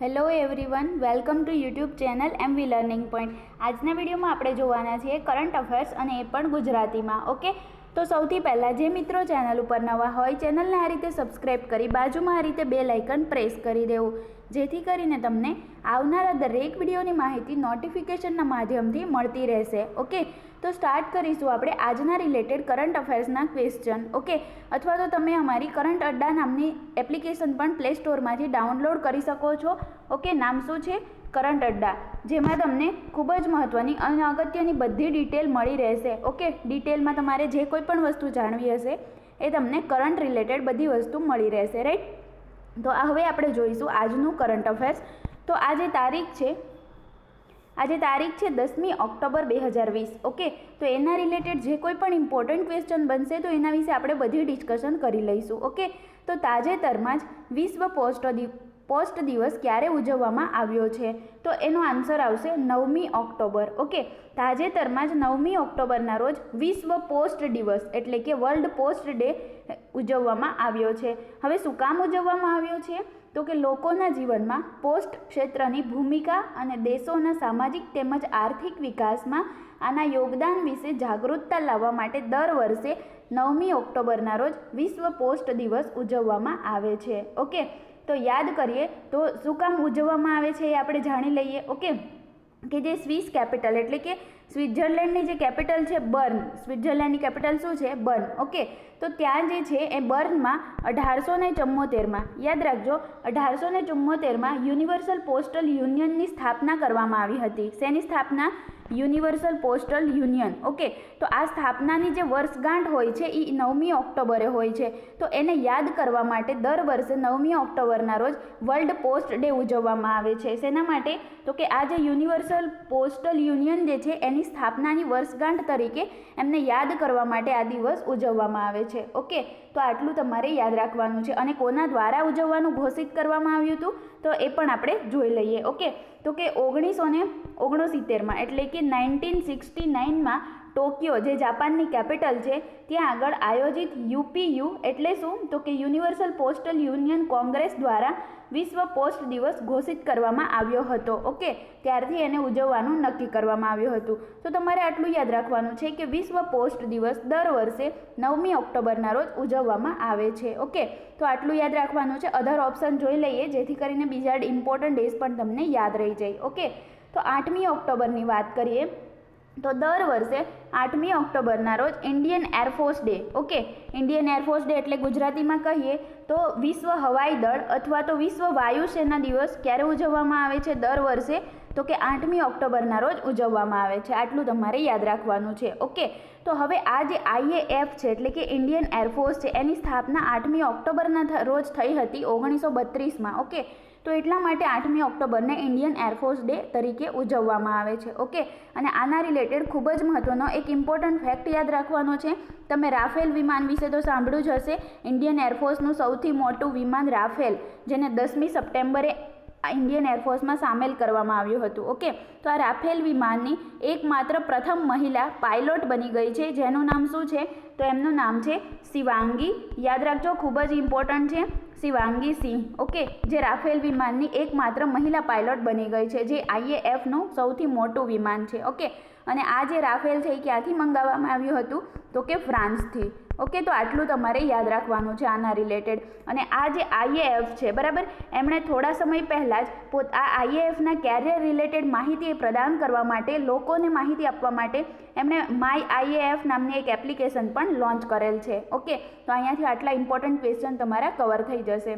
Hello everyone, welcome to YouTube channel MV learning point. આજના વિડીયોમાં આપણે જોવાના છીએ કરંટ અફેર્સ અને એ પણ ગુજરાતીમાં. ઓકે, તો સૌથી પહેલાં જે મિત્રો ચેનલ ઉપર નવા હોય ચેનલને આ રીતે સબસ્ક્રાઈબ કરી બાજુમાં આ રીતે બેલ આઇકન પ્રેસ કરી દેવું, જેથી કરીને તમને આવનારા દરેક વિડીયોની માહિતી નોટિફિકેશનના માધ્યમથી મળતી રહેશે. ઓકે, તો સ્ટાર્ટ કરીશું આપણે આજના રિલેટેડ કરંટ અફેર્સના ક્વેશ્ચન. ઓકે, અથવા તો તમે અમારી કરંટ અડ્ડા નામની એપ્લિકેશન પણ પ્લે સ્ટોરમાંથી ડાઉનલોડ કરી શકો છો. ઓકે, નામ શું છે? કરંટ અડ્ડા, જેમાં તમને ખૂબ જ મહત્ત્વની અને અગત્યની બધી ડિટેલ મળી રહેશે. ઓકે, ડિટેલમાં તમારે જે કોઈ પણ વસ્તુ જાણવી હશે એ તમને કરંટ રિલેટેડ બધી વસ્તુ મળી રહેશે. રાઈટ, તો હવે આપણે જોઈશું આજનું કરંટ અફેર્સ. તો આજે તારીખ છે 10મી ઓક્ટોબર 2020. ઓકે, તો એના રિલેટેડ જે કોઈ પણ ઇમ્પોર્ટન્ટ ક્વેશ્ચન બનશે તો એના વિશે આપણે બધી ડિસ્કશન કરી લઈશું. ઓકે, તો તાજેતરમાં જ વિશ્વ પોસ્ટ દિવસ ક્યારે ઉજવવામાં આવ્યો છે? તો એનો આન્સર આવશે 9મી ઓક્ટોબર. ઓકે, તાજેતરમાં જ 9મી ઓક્ટોબરના રોજ વિશ્વ પોસ્ટ દિવસ એટલે કે વર્લ્ડ પોસ્ટ ડે ઉજવવામાં આવ્યો છે. હવે શું કામ ઉજવવામાં આવ્યો છે? તો કે લોકોના જીવનમાં પોસ્ટ ક્ષેત્રની ભૂમિકા અને દેશોના સામાજિક તેમજ આર્થિક વિકાસમાં આના યોગદાન વિશે જાગૃતતા લાવવા માટે દર વર્ષે 9મી ઓક્ટોબરના રોજ વિશ્વ પોસ્ટ દિવસ ઉજવવામાં આવે છે. ઓકે, તો યાદ કરીએ તો શું કામ ઉજવવામાં આવે છે એ આપણે જાણી લઈએ. ઓકે, કે જે સ્વિસ કેપિટલ એટલે કે સ્વિટ્ઝરલેન્ડની જે કેપિટલ છે બર્ન, સ્વિટ્ઝરલેન્ડની કેપિટલ શું છે? બર્ન. ઓકે, તો ત્યાં જે છે એ બર્નમાં 1874માં, યાદ રાખજો, 1874માં યુનિવર્સલ પોસ્ટલ યુનિયનની સ્થાપના કરવામાં આવી હતી. શેની સ્થાપના? Universal postal union. ઓકે, તો આ સ્થાપનાની જે વર્ષગાંઠ હોય છે એ 9મી ઓક્ટોબરે હોય છે. તો એને યાદ કરવા માટે દર વર્ષે 9મી ઓક્ટોબરના રોજ વર્લ્ડ પોસ્ટ ડે ઉજવવામાં આવે છે. શેના માટે? તો કે આ જે યુનિવર્સલ પોસ્ટલ યુનિયન જે છે એની સ્થાપનાની વર્ષગાંઠ તરીકે એમને યાદ કરવા માટે આ દિવસ ઉજવવામાં આવે છે. ઓકે, તો આટલું તમારે યાદ રાખવાનું છે. અને કોના દ્વારા ઉજવવાનું ઘોષિત કરવામાં આવ્યું હતું તો એ પણ આપણે જોઈ લઈએ. ઓકે, તો કે 1969માં એટલે કે 1969માં ટોક્યો જે જાપાનની કેપિટલ છે ત્યાં આગળ આયોજિત UPU એટલે શું? તો કે યુનિવર્સલ પોસ્ટલ યુનિયન કોંગ્રેસ દ્વારા વિશ્વ પોસ્ટ દિવસ ઘોષિત કરવામાં આવ્યો હતો. ઓકે, ત્યારથી એને ઉજવવાનું નક્કી કરવામાં આવ્યું હતું. તો તમારે આટલું યાદ રાખવાનું છે કે વિશ્વ પોસ્ટ દિવસ દર વર્ષે 9મી ઓક્ટોબરના રોજ ઉજવવામાં આવે છે. ઓકે, તો આટલું યાદ રાખવાનું છે. અધર ઓપ્શન જોઈ લઈએ જેથી કરીને બીજા ઇમ્પોર્ટન્ટ ડેઝ પણ તમને યાદ રહી જાય. ઓકે, તો 8મી ઓક્ટોબરની વાત કરીએ તો દર વર્ષે 8મી ઓક્ટોબરના રોજ Indian air force day. Okay, Indian air force day એટલે ગુજરાતીમાં કહીએ તો વિશ્વ હવાઈ દળ અથવા તો વિશ્વ વાયુસેના દિવસ ક્યારે ઉજવવામાં આવે છે દર વર્ષે? તો કે 8મી ઓક્ટોબરના રોજ ઉજવવામાં આવે છે. આટલું તમારે યાદ રાખવાનું છે. ઓકે, તો હવે આ જે IAF છે એટલે કે ઇન્ડિયન એરફોર્સ છે એની સ્થાપના 8મી ઓક્ટોબરના રોજ થઈ હતી 1932માં. ઓકે, તો એટલા માટે 8મી ઓક્ટોબરને ઇન્ડિયન એરફોર્સ ડે તરીકે ઉજવવામાં આવે છે. ઓકે, અને આના રિલેટેડ ખૂબ જ મહત્ત્વનો એક ઇમ્પોર્ટન્ટ ફેક્ટ યાદ રાખવાનો છે. તમે રાફેલ વિમાન વિશે તો સાંભળ્યું જ હશે. ઇન્ડિયન એરફોર્સનું સૌથી મોટું વિમાન રાફેલ, જેને 10મી સપ્ટેમ્બરે ઇન્ડિયન એરફોર્સમાં સામેલ કરવામાં આવ્યું હતું. ઓકે, તો આ રાફેલ વિમાનની એકમાત્ર પ્રથમ મહિલા પાયલોટ બની ગઈ છે, જેનું નામ શું છે? તો એમનું નામ છે શિવાંગી. યાદ રાખજો, ખૂબ જ ઇમ્પોર્ટન્ટ છે, શિવાંગી સિંહ. ઓકે, જે રાફેલ વિમાનની એકમાત્ર મહિલા પાયલોટ બની ગઈ છે, જે IAFનું સૌથી મોટું વિમાન છે. ઓકે, અને આ જે રાફેલ છે એ ક્યાંથી મંગાવવામાં આવ્યું હતું? તો કે ફ્રાન્સથી. ઓકે, તો આટલું તમારે યાદ રાખવાનું છે આના રિલેટેડ. અને આ જે IAF છે બરાબર, એમણે થોડા સમય પહેલાં જ આ IAFના કેરિયર રિલેટેડ માહિતી પ્રદાન કરવા માટે, લોકોને માહિતી આપવા માટે એમણે માય IAF નામની એક એપ્લિકેશન પણ લોન્ચ કરેલ છે. ઓકે, તો અહીંયાથી આટલા ઇમ્પોર્ટન્ટ ક્વેશ્ચન તમારા કવર થઈ જશે.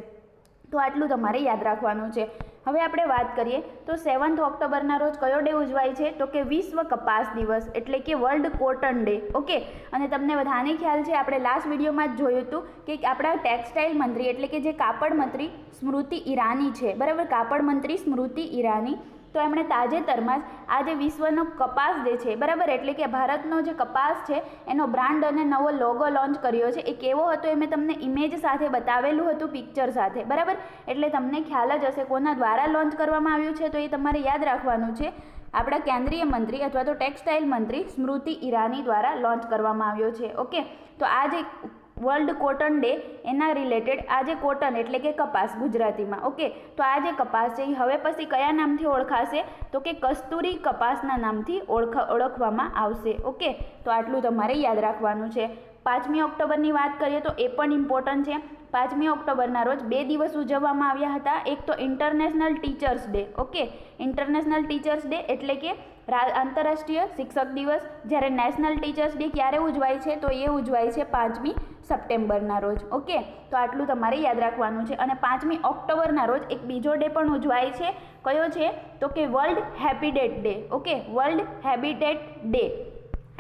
તો આટલું તમારે યાદ રાખવાનું છે. હવે આપણે વાત કરીએ તો 7th ઓક્ટોબરના રોજ કયો ડે ઉજવાય છે? તો કે વિશ્વ કપાસ દિવસ એટલે કે વર્લ્ડ કોટન ડે. ઓકે, અને તમને બધાને ખ્યાલ છે, આપણે લાસ્ટ વિડીયોમાં જ જોયું હતું કે આપણા ટેક્સટાઇલ મંત્રી એટલે કે જે કાપડ મંત્રી સ્મૃતિ ઈરાની છે બરાબર, કાપડ મંત્રી સ્મૃતિ ઈરાની, તો એમણે તાજેતરમાં જ આ જે વિશ્વનો કપાસ ડે છે બરાબર, એટલે કે ભારતનો જે કપાસ છે એનો બ્રાન્ડ અને નવો લોગો લોન્ચ કર્યો છે. એ કેવો હતો એ મેં તમને ઇમેજ સાથે બતાવેલું હતું, પિક્ચર સાથે બરાબર, એટલે તમને ખ્યાલ જ હશે કોના દ્વારા લોન્ચ કરવામાં આવ્યું છે. તો એ તમારે યાદ રાખવાનું છે, આપણા કેન્દ્રીય મંત્રી અથવા તો ટેક્સટાઇલ મંત્રી સ્મૃતિ ઈરાની દ્વારા લોન્ચ કરવામાં આવ્યો છે. ઓકે, તો આ જે વર્લ્ડ કોટન ડે એના રિલેટેડ આ જે કોટન એટલે કે કપાસ ગુજરાતીમાં, ઓકે, તો આ જે કપાસ છે એ હવે પછી કયા નામથી ઓળખાશે, તો કે કસ્તુરી કપાસના નામથી ઓળખવામાં આવશે, ઓકે. તો આટલું તમારે યાદ રાખવાનું છે. 5મી ઓક્ટોબરની વાત કરીએ તો એ પણ ઇમ્પોર્ટન્ટ છે. 5મી ઓક્ટોબરના રોજ 2 દિવસ ઉજવવામાં આવ્યા હતા. એક તો international teachers day, okay, international teachers day એટલે કે આંતરરાષ્ટ્રીય શિક્ષક દિવસ. જ્યારે નેશનલ ટીચર્સ ડે ક્યારે ઉજવાય છે, તો એ ઉજવાય છે 5મી સપ્ટેમ્બરના રોજ, ઓકે. તો આટલું તમારે યાદ રાખવાનું છે. અને 5મી ઓક્ટોબરના રોજ એક બીજો ડે પણ ઉજવાય છે. કયો છે, તો કે world habitat day, okay, world habitat day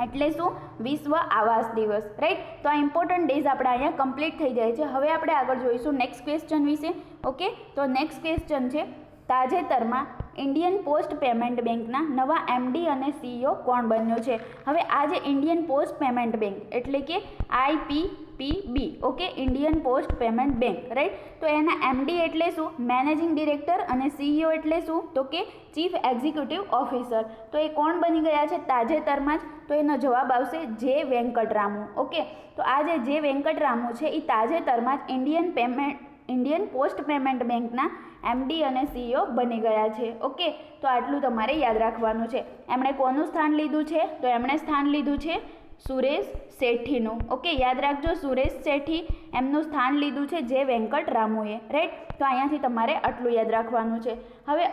એટલે શું, વિશ્વ આવાસ દિવસ, રાઈટ. તો આ ઇમ્પોર્ટન્ટ ડેઝ આપણે અહીંયા કમ્પ્લીટ થઈ જાય છે. હવે આપણે આગળ જોઈશું નેક્સ્ટ ક્વેશ્ચન વિશે, ઓકે. તો નેક્સ્ટ ક્વેશ્ચન છે, તાજેતરમાં ઇન્ડિયન પોસ્ટ પેમેન્ટ બેંકના નવા એમડી અને સીઈઓ કોણ બન્યો છે. હવે આ જે ઇન્ડિયન પોસ્ટ પેમેન્ટ બેંક એટલે કે IPPB, okay, Indian post payment bank, right. તો એના એમડી એટલે શું, મેનેજિંગ ડિરેક્ટર, અને સીઈઓ એટલે શું, તો કે ચીફ એક્ઝિક્યુટિવ ઓફિસર. તો એ કોણ બની ગયા છે તાજેતરમાં જ, તો એનો જવાબ આવશે જે વેંકટરામુ, ઓકે. તો આ જે વેંકટરામુ છે એ તાજેતરમાં જ ઇન્ડિયન પોસ્ટ પેમેન્ટ બેંકના એમડી અને સીઈઓ બની ગયા છે, ઓકે. તો આટલું તમારે યાદ રાખવાનું છે. એમણે કોનું સ્થાન લીધું છે, તો એમણે સ્થાન લીધું છે સુરેશ શેઠીનું, ઓકે. યાદ રાખજો, સુરેશ શેઠી એમનું સ્થાન લીધું છે જે વેંકટરામુએ, રાઈટ. તો અહીંયાથી તમારે આટલું યાદ રાખવાનું છે. હવે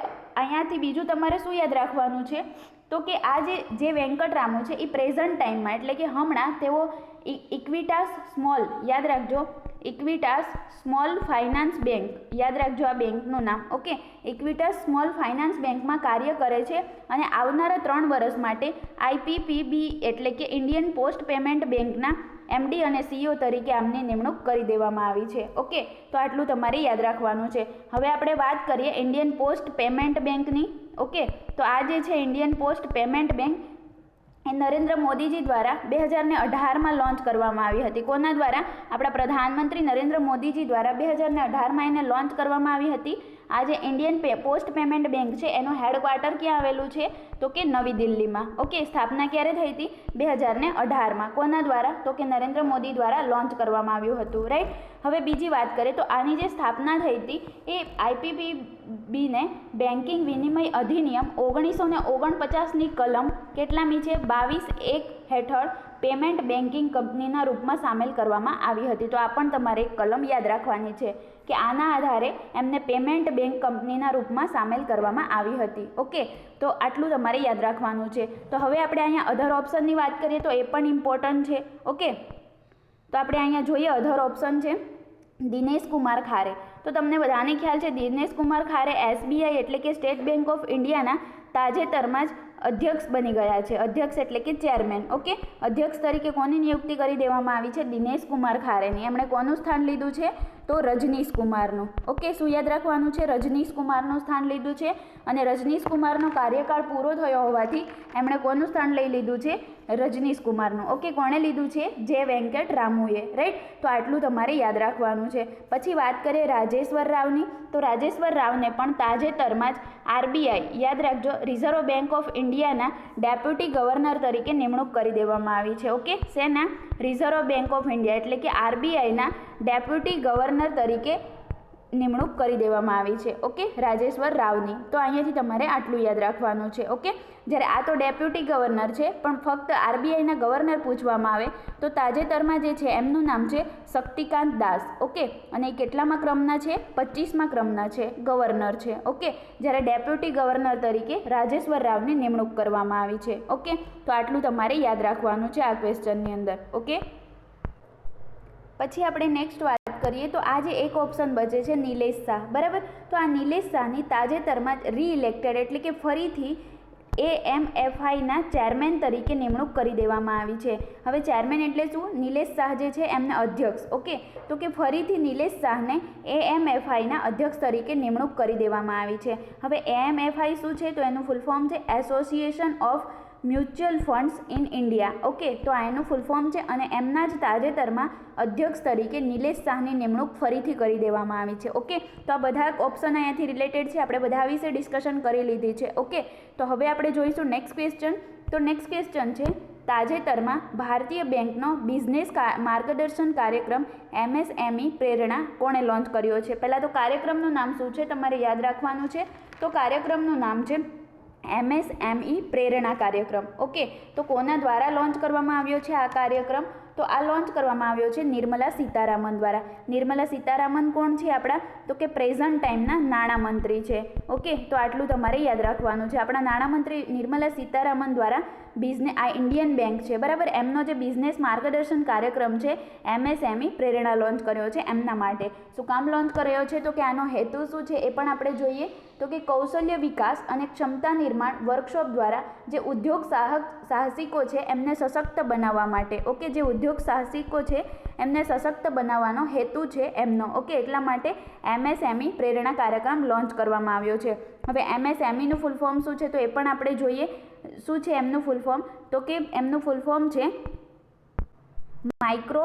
અહીંયાથી બીજું તમારે શું યાદ રાખવાનું છે, તો કે આ જે વેંકટરામુ છે એ પ્રેઝન્ટ ટાઈમમાં એટલે કે હમણાં તેઓ ઇક્વિટાસ સ્મોલ, યાદ રાખજો, ઇક્વિટાસ સ્મોલ ફાઇનાન્સ બેંક, યાદ રાખજો આ બેંકનું નામ, ઓકે. ઇક્વિટાસ સ્મોલ ફાઇનાન્સ બેંકમાં કાર્ય કરે છે અને આવનારા 3 વર્ષ માટે IPPB એટલે કે ઇન્ડિયન પોસ્ટ પેમેન્ટ બેંકના એમડી અને સીઈઓ તરીકે આમની નિમણૂક કરી દેવામાં આવી છે, ઓકે. તો આટલું તમારે યાદ રાખવાનું છે. હવે આપણે વાત કરીએ ઇન્ડિયન પોસ્ટ પેમેન્ટ બેંકની, ઓકે. તો આ જે છે ઇન્ડિયન પોસ્ટ પેમેન્ટ બેંક એ નરેન્દ્ર મોદીજી દ્વારા 2018માં લોન્ચ કરવામાં આવી હતી. કોના દ્વારા, આપણા પ્રધાનમંત્રી નરેન્દ્ર મોદીજી દ્વારા 2018માં એને લોન્ચ કરવામાં આવી હતી. આ જે ઇન્ડિયન પોસ્ટ પેમેન્ટ બેંક છે એનું હેડક્વાર્ટર ક્યાં આવેલું છે, તો કે નવી દિલ્હીમાં, ઓકે. સ્થાપના ક્યારે થઈ હતી, 2018માં. કોના દ્વારા, તો કે નરેન્દ્ર મોદી દ્વારા લોન્ચ કરવામાં આવ્યું હતું, રાઈટ. હવે બીજી વાત કરીએ તો આની જે સ્થાપના થઈ હતી એ IPPBને બેન્કિંગ વિનિમય અધિનિયમ 1949ની કલમ કેટલામી છે, 22(1) હેઠળ પેમેન્ટ બેન્કિંગ કંપનીના રૂપમાં સામેલ કરવામાં આવી હતી. તો આ પણ તમારે એક કલમ યાદ રાખવાની છે કે આના આધારે એમને પેમેન્ટ બેંક કંપનીના રૂપમાં સામેલ કરવામાં આવી હતી, ઓકે. તો આટલું તમારે યાદ રાખવાનું છે. તો હવે આપણે અહીંયા અધર ઓપ્શનની વાત કરીએ તો એ પણ ઇમ્પોર્ટન્ટ છે, ઓકે. તો આપણે અહીંયા જોઈએ અધર ઓપ્શન છે દિનેશ કુમાર ખારે. તો તમને બધાને ખ્યાલ છે દિનેશ કુમાર ખારે SBI એટલે કે સ્ટેટ બેંક ઓફ ઇન્ડિયાના તાજેતરમાં જ અધ્યક્ષ બની ગયા છે. અધ્યક્ષ એટલે કે ચેરમેન, ઓકે. અધ્યક્ષ તરીકે કોની નિયુક્તિ કરી દેવામાં આવી છે, દિનેશ કુમાર ખારેની. એમણે કોનું સ્થાન લીધું છે, તો રજનીશ કુમારનું, ઓકે. શું યાદ રાખવાનું છે, રજનીશ કુમારનું સ્થાન લીધું છે. અને રજનીશ કુમારનો કાર્યકાળ પૂરો થયો હોવાથી એમણે કોનું સ્થાન લઈ લીધું છે, રજનીશ કુમારનું, ઓકે. કોણે લીધું છે, જે વેંકટરામુએ, રાઈટ. તો આટલું તમારે યાદ રાખવાનું છે. પછી વાત કરીએ રાજેશ્વર રાવની. તો રાજેશ્વર રાવને પણ તાજેતરમાં જ RBI, યાદ રાખજો, રિઝર્વ બેંક ઓફ ઇન્ડિયાના ડેપ્યુટી ગવર્નર તરીકે નિમણૂક કરી દેવામાં આવી છે, ઓકે. શેના, રિઝર્વ બેંક ઓફ ઇન્ડિયા એટલે કે RBIના ડેપ્યુટી ગવર્નર તરીકે નિમણૂક કરી દેવામાં આવી છે, ઓકે, રાજેશ્વર રાવની. તો અહીંયાથી તમારે આટલું યાદ રાખવાનું છે, ઓકે. જ્યારે આ તો ડેપ્યુટી ગવર્નર છે પણ ફક્ત RBIના ગવર્નર પૂછવામાં આવે તો તાજેતરમાં જે છે એમનું નામ છે શક્તિકાંત દાસ, ઓકે. અને એ કેટલામાં ક્રમના છે, 25મા ક્રમના છે, ગવર્નર છે, ઓકે. જ્યારે ડેપ્યુટી ગવર્નર તરીકે રાજેશ્વર રાવની નિમણૂક કરવામાં આવી છે, ઓકે. તો આટલું તમારે યાદ રાખવાનું છે આ ક્વેશ્ચનની અંદર, ઓકે. પછી આપણે નેક્સ્ટ વાત કરીએ તો આ જે એક ઓપ્શન બચે છે નિલેશ શાહ, બરાબર. તો આ નિલેશ શાહની તાજેતરમાં જ રીઇલેક્ટેડ એટલે કે ફરીથી AMFIના ચેરમેન તરીકે નિમણૂક કરી દેવામાં આવી છે. હવે ચેરમેન એટલે શું, નિલેશ શાહ જે છે એમને અધ્યક્ષ, ઓકે. તો કે ફરીથી નિલેશ શાહને AMFIના અધ્યક્ષ તરીકે નિમણૂક કરી દેવામાં આવી છે. હવે AMFI શું છે, તો એનું ફૂલ ફોર્મ છે association of mutual funds in India, okay. તો આ એનું ફૂલ ફોર્મ છે અને એમના જ તાજેતરમાં અધ્યક્ષ તરીકે નિલેશ શાહની નિમણૂક ફરીથી કરી દેવામાં આવી છે, ઓકે. તો આ બધા ઓપ્શન અહીંયાથી રિલેટેડ છે, આપણે બધા વિશે ડિસ્કશન કરી લીધી છે, ઓકે. તો હવે આપણે જોઈશું નેક્સ્ટ ક્વેશ્ચન. તો નેક્સ્ટ ક્વેશ્ચન છે તાજેતરમાં ભારતીય બેંકનો બિઝનેસ માર્ગદર્શન કાર્યક્રમ MSME પ્રેરણા કોણે લોન્ચ કર્યો છે? પહેલાં તો કાર્યક્રમનું નામ શું છે તમારે યાદ રાખવાનું છે. તો કાર્યક્રમનું નામ છે MSME પ્રેરણા કાર્યક્રમ. ઓકે, તો કોના દ્વારા લોન્ચ કરવામાં આવ્યો છે આ કાર્યક્રમ? તો આ લોન્ચ કરવામાં આવ્યો છે નિર્મલા સીતારામન દ્વારા. નિર્મલા સીતારામન કોણ છે આપણા? તો કે પ્રેઝન્ટ ટાઈમના નાણામંત્રી છે. ઓકે, તો આટલું તમારે યાદ રાખવાનું છે. આપણા નાણામંત્રી નિર્મલા સીતારામન દ્વારા આ ઇન્ડિયન બેંક છે, બરાબર, એમનો જે બિઝનેસ માર્ગદર્શન કાર્યક્રમ છે MSME પ્રેરણા લોન્ચ કર્યો છે એમના માટે. શું કામ લોન્ચ કર્યો છે? તો કે આનો હેતુ શું છે એ પણ આપણે જોઈએ. તો કે કૌશલ્ય વિકાસ અને ક્ષમતા નિર્માણ વર્કશોપ દ્વારા જે ઉદ્યોગ સાહસિકો છે એમને સશક્ત બનાવવા માટે. ઓકે, જે ઉદ્યોગ સાહસિકો છે એમને સશક્ત બનાવવાનો હેતુ છે એમનો. ઓકે, એટલા માટે MSME પ્રેરણા કાર્યક્રમ લોન્ચ કરવામાં આવ્યો છે. હવે MSMEનું ફૂલ ફોર્મ શું છે તો એ પણ આપણે જોઈએ. શું છે એમનું ફૂલ ફોર્મ? તો કે એમનું ફૂલ ફોર્મ છે માઇક્રો,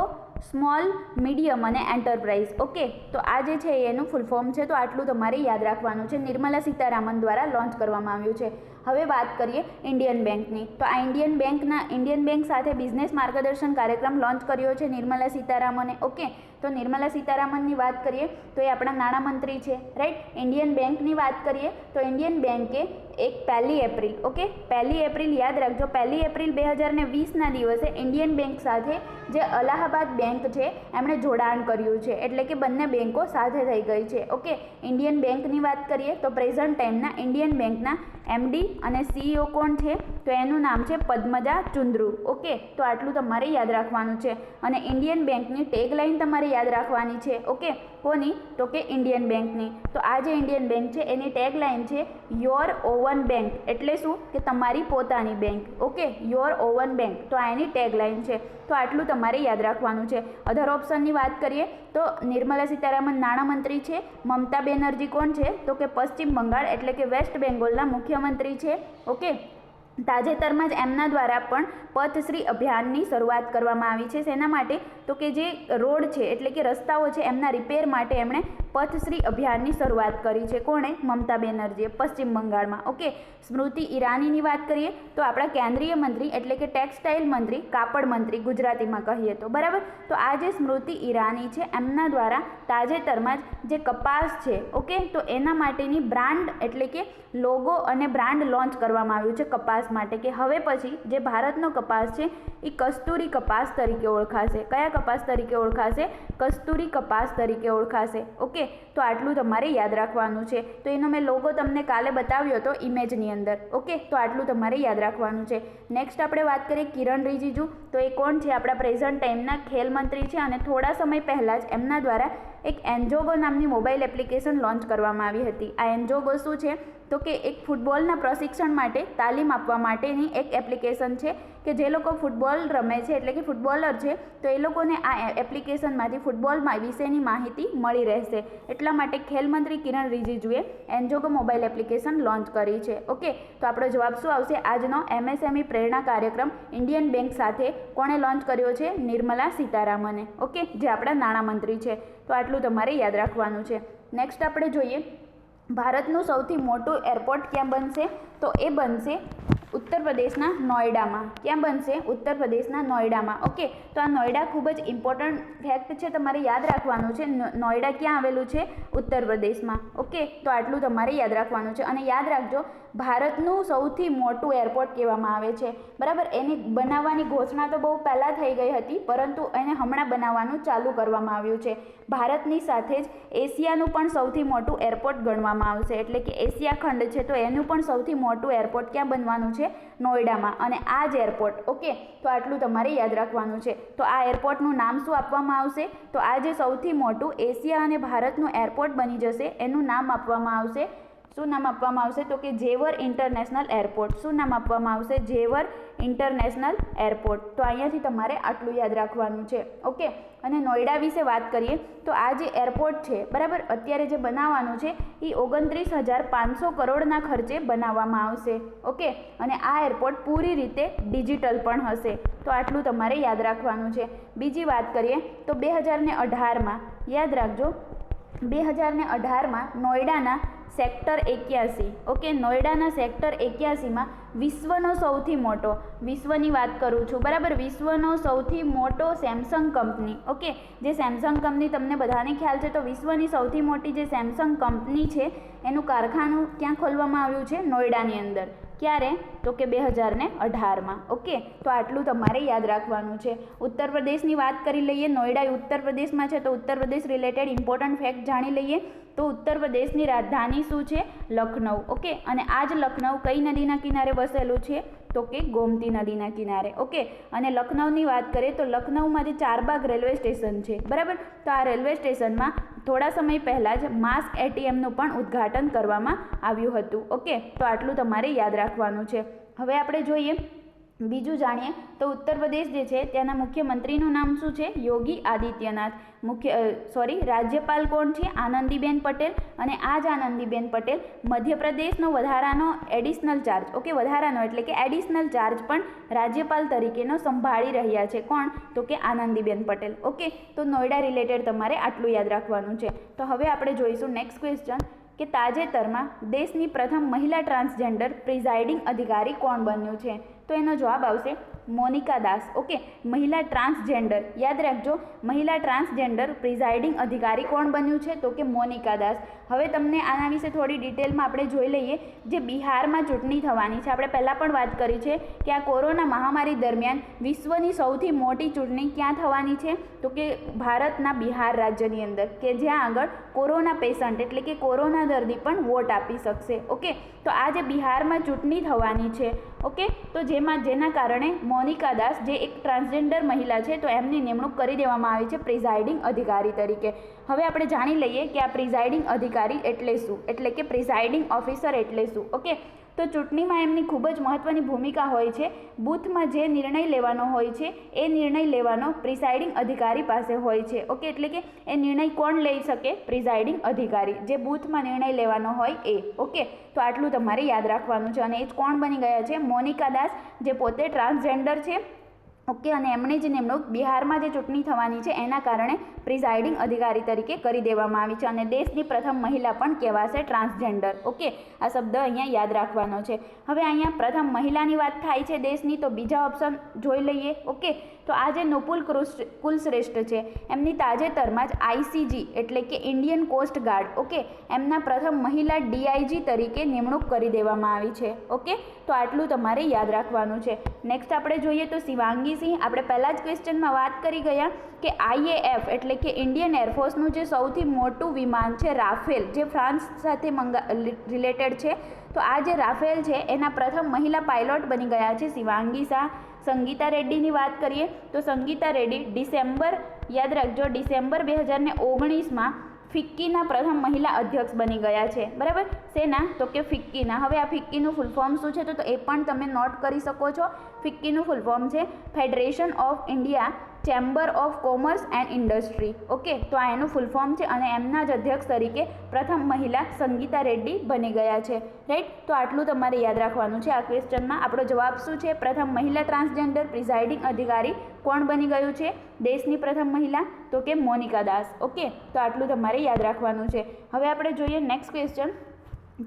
સ્મોલ, મીડિયમ અને એન્ટરપ્રાઇઝ. ઓકે, તો આ જે છે એનું ફૂલ ફોર્મ છે. તો આટલું તમારે યાદ રાખવાનું છે. નિર્મલા સીતારામન દ્વારા લોન્ચ કરવામાં આવ્યું છે. હવે વાત કરીએ ઇન્ડિયન બેંકની. તો આ ઇન્ડિયન બેંક સાથે બિઝનેસ માર્ગદર્શન કાર્યક્રમ લોન્ચ કર્યો છે નિર્મલા સીતારામને. ઓકે, તો નિર્મલા સીતારામનની વાત કરીએ તો એ આપણા નાણામંત્રી છે, રાઈટ. ઇન્ડિયન બેંકની વાત કરીએ તો ઇન્ડિયન બેંકે 1 એપ્રિલ, ઓકે, 1 એપ્રિલ યાદ રાખજો, 1 એપ્રિલ 2020ના દિવસે ઇન્ડિયન બેંક સાથે જે અલ્હાબાદ બેંક છે એમણે જોડાણ કર્યું છે. એટલે કે બંને બેંકો સાથે થઈ ગઈ છે. ઓકે, ઇન્ડિયન બેંકની વાત કરીએ તો પ્રેઝન્ટ ટાઈમના ઇન્ડિયન બેંકના MD અને CEO કોણ છે? તો એનું નામ છે પદ્મજા ચુંદ્રુ. ઓકે, તો આટલું તમારે યાદ રાખવાનું છે. અને ઇન્ડિયન બેંકની ટેગલાઇન તમારે યાદ રાખવાની છે. ઓકે, કોની? તો કે ઇન્ડિયન બેંકની. તો આ જે ઇન્ડિયન બેંક છે એની ટેગલાઇન છે યોર ઓવન બેંક. એટલે શું? કે તમારી પોતાની bank. Okay, your oven bank. તો આ એની ટેગલાઇન છે. તો આટલું તમારે યાદ રાખવાનું છે. અધર ઓપ્શનની વાત કરીએ તો નિર્મલા સીતારામન નાણામંત્રી છે. મમતા બેનર્જી કોણ છે? તો કે પશ્ચિમ બંગાળ એટલે કે વેસ્ટ બેંગોલના મુખ્યમંત્રી છે. ઓકે, તાજેતરમાં જ એમના દ્વારા પણ પથશ્રી અભિયાનની શરૂઆત કરવામાં આવી છે. શેના માટે? તો કે જે રોડ છે એટલે કે રસ્તાઓ છે એમના રિપેર માટે એમણે પથશ્રી અભિયાનની શરૂઆત કરી છે. કોણે? મમતા બેનર્જીએ, પશ્ચિમ બંગાળમાં. ઓકે, સ્મૃતિ ઈરાનીની વાત કરીએ તો આપણા કેન્દ્રીય મંત્રી એટલે કે ટેક્સટાઇલ મંત્રી, કાપડ મંત્રી ગુજરાતીમાં કહીએ તો, બરાબર. તો આ જે સ્મૃતિ ઈરાની છે એમના દ્વારા તાજેતરમાં જ જે કપાસ છે, ઓકે, તો એના માટેની બ્રાન્ડ એટલે કે લોગો અને બ્રાન્ડ લોન્ચ કરવામાં આવ્યું છે કપાસ માટે. કે હવે પછી જે ભારતનો કપાસ છે એ કસ્તુરી કપાસ તરીકે ઓળખાશે. કયા કપાસ તરીકે ઓળખાશે? કસ્તુરી કપાસ તરીકે ઓળખાશે. ઓકે, તો આટલું તમારે યાદ રાખવાનું છે. તો એનો મેં લોગો તમને કાલે બતાવ્યો હતો ઇમેજની અંદર. ઓકે, તો આટલું તમારે યાદ રાખવાનું છે. નેક્સ્ટ આપણે વાત કરીએ કિરણ રિજિજુ. તો એ કોણ છે? આપણા પ્રેઝન્ટ ટાઈમના ખેલ મંત્રી છે. અને થોડા સમય પહેલાં જ એમના દ્વારા એક એન્જોગો નામની મોબાઈલ એપ્લિકેશન લોન્ચ કરવામાં આવી હતી. આ એન્જોગો શું છે? તો કે એક ફૂટબોલના પ્રશિક્ષણ માટે તાલીમ આપવા માટેની એક એપ્લિકેશન છે કે જે લોકો ફૂટબોલ રમે છે એટલે કે ફૂટબોલર છે તો એ લોકોને આ એપ્લિકેશનમાંથી ફૂટબોલમાં વિશેની માહિતી મળી રહેશે. એટલા માટે ખેલમંત્રી કિરણ રિજિજુએ એન્જોગો મોબાઈલ એપ્લિકેશન લોન્ચ કરી છે. ઓકે, તો આપણો જવાબ શું આવશે? આજનો MSME પ્રેરણા કાર્યક્રમ ઇન્ડિયન બેંક સાથે કોણે લોન્ચ કર્યો છે? નિર્મલા સીતારામને. ઓકે, જે આપણા નાણામંત્રી છે. તો આટલું તમારે યાદ રાખવાનું છે. નેક્સ્ટ આપણે જોઈએ ભારતનું સૌથી મોટું એરપોર્ટ ક્યાં બનશે? તો એ બનશે ઉત્તર પ્રદેશના નોઈડામાં. ક્યાં બનશે? ઉત્તર પ્રદેશના નોઈડામાં. ઓકે, તો આ નોઈડા ખૂબ જ ઇમ્પોર્ટન્ટ ફેક્ટ છે, તમારે યાદ રાખવાનું છે. નોઈડા ક્યાં આવેલું છે? ઉત્તર પ્રદેશમાં. ઓકે, તો આટલું તમારે યાદ રાખવાનું છે. અને યાદ રાખજો ભારતનું સૌથી મોટું એરપોર્ટ કહેવામાં આવે છે, બરાબર. એની બનાવવાની ઘોષણા તો બહુ પહેલાં થઈ ગઈ હતી, પરંતુ એને હમણાં બનાવવાનું ચાલુ કરવામાં આવ્યું છે. ભારતની સાથે જ એશિયાનું પણ સૌથી મોટું એરપોર્ટ ગણવામાં આવશે. એટલે કે એશિયા ખંડ છે તો એનું પણ સૌથી મોટું એરપોર્ટ ક્યાં બનવાનું છે? નોઈડામાં. અને આ જ એરપોર્ટ, ઓકે, તો આટલું તમારે યાદ રાખવાનું છે. તો આ એરપોર્ટનું નામ શું આપવામાં આવશે? તો આ જે સૌથી મોટું એશિયા અને ભારતનું એરપોર્ટ બની જશે એનું નામ આપવામાં આવશે. શું નામ આપવામાં આવશે? તો કે ઝેવર ઇન્ટરનેશનલ એરપોર્ટ. શું નામ આપવામાં આવશે? ઝેવર ઇન્ટરનેશનલ એરપોર્ટ. તો અહીંયાથી તમારે આટલું યાદ રાખવાનું છે. ઓકે, અને નોઈડા વિશે વાત કરીએ તો આ જે એરપોર્ટ છે, બરાબર, અત્યારે જે બનાવવાનું છે એ 29,500 કરોડના ખર્ચે બનાવવામાં આવશે. ઓકે, અને આ એરપોર્ટ પૂરી રીતે ડિજિટલ પણ હશે. તો આટલું તમારે યાદ રાખવાનું છે. બીજી વાત કરીએ તો 2018માં યાદ રાખજો 2018માં નોઈડાના સેક્ટર 81, ઓકે, નોઈડાના સેક્ટર 81માં વિશ્વનો સૌથી મોટો, વિશ્વની વાત કરું છું, બરાબર, વિશ્વનો સૌથી મોટો સેમસંગ કંપની, ઓકે, જે સેમસંગ કંપની તમને બધાને ખ્યાલ છે, તો વિશ્વની સૌથી મોટી જે સેમસંગ કંપની છે એનું કારખાનું ક્યાં ખોલવામાં આવ્યું છે? નોઈડાની અંદર. ક્યારે? તો કે 2018માં, ઓકે. તો આટલું તમારે યાદ રાખવાનું છે. ઉત્તર પ્રદેશની વાત કરી લઈએ. નોઈડા એ ઉત્તર પ્રદેશમાં છે, તો Uttar Pradesh related important fact જાણી લઈએ. તો ઉત્તર પ્રદેશની રાજધાની શું છે? લખનઉ, ઓકે. અને આ જ લખનઉ કઈ નદીના કિનારે વસેલું છે? તો કે ગોમતી નદીના કિનારે, ઓકે. અને લખનઉની વાત કરીએ તો લખનઉમાં જે ચારબાગ રેલવે સ્ટેશન છે, બરાબર, તો આ રેલવે સ્ટેશનમાં થોડા સમય પહેલાં જ માસ એટીએમનું પણ ઉદ્ઘાટન કરવામાં આવ્યું હતું, ઓકે. તો આટલું તમારે યાદ રાખવાનું છે. હવે આપણે જોઈએ, બીજું જાણીએ તો ઉત્તર પ્રદેશ જે છે ત્યાંના મુખ્યમંત્રીનું નામ શું છે? યોગી આદિત્યનાથ. રાજ્યપાલ કોણ છે? આનંદીબેન પટેલ. અને આ જ આનંદીબેન પટેલ મધ્યપ્રદેશનો વધારાનો એડિશનલ ચાર્જ, ઓકે, વધારાનો એટલે કે એડિશનલ ચાર્જ પણ રાજ્યપાલ તરીકેનો સંભાળી રહ્યા છે. કોણ? તો કે આનંદીબેન પટેલ, ઓકે. તો નોઈડા રિલેટેડ તમારે આટલું યાદ રાખવાનું છે. તો હવે આપણે જોઈશું નેક્સ્ટ ક્વેશ્ચન કે તાજેતરમાં દેશની પ્રથમ મહિલા ટ્રાન્સજેન્ડર પ્રિઝાઇડિંગ અધિકારી કોણ બન્યું છે? તો એનો જવાબ આવશે મોનિકા દાસ, ઓકે. મહિલા ટ્રાન્સજેન્ડર, યાદ રાખજો, મહિલા ટ્રાન્સજેન્ડર પ્રિઝાઇડિંગ અધિકારી કોણ બન્યું છે? તો કે મોનિકા દાસ. હવે તમને આના વિશે થોડી ડિટેલમાં આપણે જોઈ લઈએ. જે બિહારમાં ચૂંટણી થવાની છે, આપણે પહેલાં પણ વાત કરી છે કે આ કોરોના મહામારી દરમિયાન વિશ્વની સૌથી મોટી ચૂંટણી ક્યાં થવાની છે? તો કે ભારતના બિહાર રાજ્યની અંદર, કે જ્યાં આગળ કોરોના પેશન્ટ એટલે કે કોરોના દર્દી પણ વોટ આપી શકશે, ઓકે. તો આ જે બિહારમાં ચૂંટણી થવાની છે, ઓકે, તો જેના કારણે મોનિકા દાસ જે એક ટ્રાન્સજેન્ડર મહિલા છે, તો એમની નિમણૂક કરી દેવામાં આવી છે પ્રિઝાઇડિંગ અધિકારી તરીકે. હવે આપણે જાણી લઈએ કે આ પ્રિઝાઇડિંગ અધિકારી એટલે શું, એટલે કે પ્રિઝાઇડિંગ ઓફિસર એટલે શું, ઓકે. તો ચૂંટણીમાં એમની ખૂબ જ મહત્ત્વની ભૂમિકા હોય છે. બૂથમાં જે નિર્ણય લેવાનો હોય છે એ નિર્ણય લેવાનો પ્રિઝાઇડિંગ અધિકારી પાસે હોય છે, ઓકે. એટલે કે એ નિર્ણય કોણ લઈ શકે? પ્રિઝાઇડિંગ અધિકારી, જે બૂથમાં નિર્ણય લેવાનો હોય એ, ઓકે. તો આટલું તમારે યાદ રાખવાનું છે. અને એ જ કોણ બની ગયા છે? મોનિકા દાસ, જે પોતે ટ્રાન્સજેન્ડર છે, ઓકે. અને એમણે જે નિમણૂક બિહારમાં જે ચૂંટણી થવાની છે એના કારણે પ્રિઝાઇડિંગ અધિકારી તરીકે કરી દેવામાં આવી છે. અને દેશની પ્રથમ મહિલા પણ કહેવાશે ટ્રાન્સજેન્ડર, ઓકે. આ શબ્દ અહીંયા યાદ રાખવાનો છે. હવે અહીંયા પ્રથમ મહિલાની વાત થાય છે દેશની, તો બીજા ઓપ્શન જોઈ લઈએ, ઓકે. તો આ જે નુપુલ કુલશ્રેષ્ઠ છે એમની તાજેતરમાં જ આઈસીજી એટલે કે ઇન્ડિયન કોસ્ટ ગાર્ડ, ઓકે, એમના પ્રથમ મહિલા ડીઆઈજી તરીકે નિમણૂક કરી દેવામાં આવી છે, ઓકે. તો આટલું તમારે યાદ રાખવાનું છે. નેક્સ્ટ આપણે જોઈએ તો શિવાંગી સિંહ, આપણે પહેલાં જ ક્વેશ્ચનમાં વાત કરી ગયા કે આઈએએફ એટલે કે ઇન્ડિયન એરફોર્સનું જે સૌથી મોટું વિમાન છે રાફેલ, જે ફ્રાન્સ સાથે રિલેટેડ છે, તો આ જે રાફેલ છે એના પ્રથમ મહિલા પાયલોટ બની ગયા છે શિવાંગી શાહ. સંગીતા રેડ્ડીની વાત કરીએ તો સંગીતા રેડ્ડી ડિસેમ્બર, યાદ રાખજો, ડિસેમ્બર 2019માં ફિક્કીના પ્રથમ મહિલા અધ્યક્ષ બની ગયા છે, બરાબર. શેના? તો કે ફિક્કીના. હવે આ ફિક્કીનું ફૂલ ફોર્મ શું છે? તો એ પણ તમે નોટ કરી શકો છો. ફિક્કીનું ફૂલ ફોર્મ છે federation of India chamber of commerce and industry, okay. તો આ એનું ફૂલ ફોર્મ છે. અને એમના જ અધ્યક્ષ તરીકે પ્રથમ મહિલા સંગીતા રેડ્ડી બની ગયા છે, રાઈટ. તો આટલું તમારે યાદ રાખવાનું છે. આ ક્વેશ્ચનમાં આપણો જવાબ શું છે? પ્રથમ મહિલા ટ્રાન્સજેન્ડર પ્રિઝાઇડિંગ અધિકારી કોણ બની ગયું છે દેશની પ્રથમ મહિલા? તો કે મોનિકા દાસ, ઓકે. તો આટલું તમારે યાદ રાખવાનું છે. હવે આપણે જોઈએ નેક્સ્ટ ક્વેશ્ચન.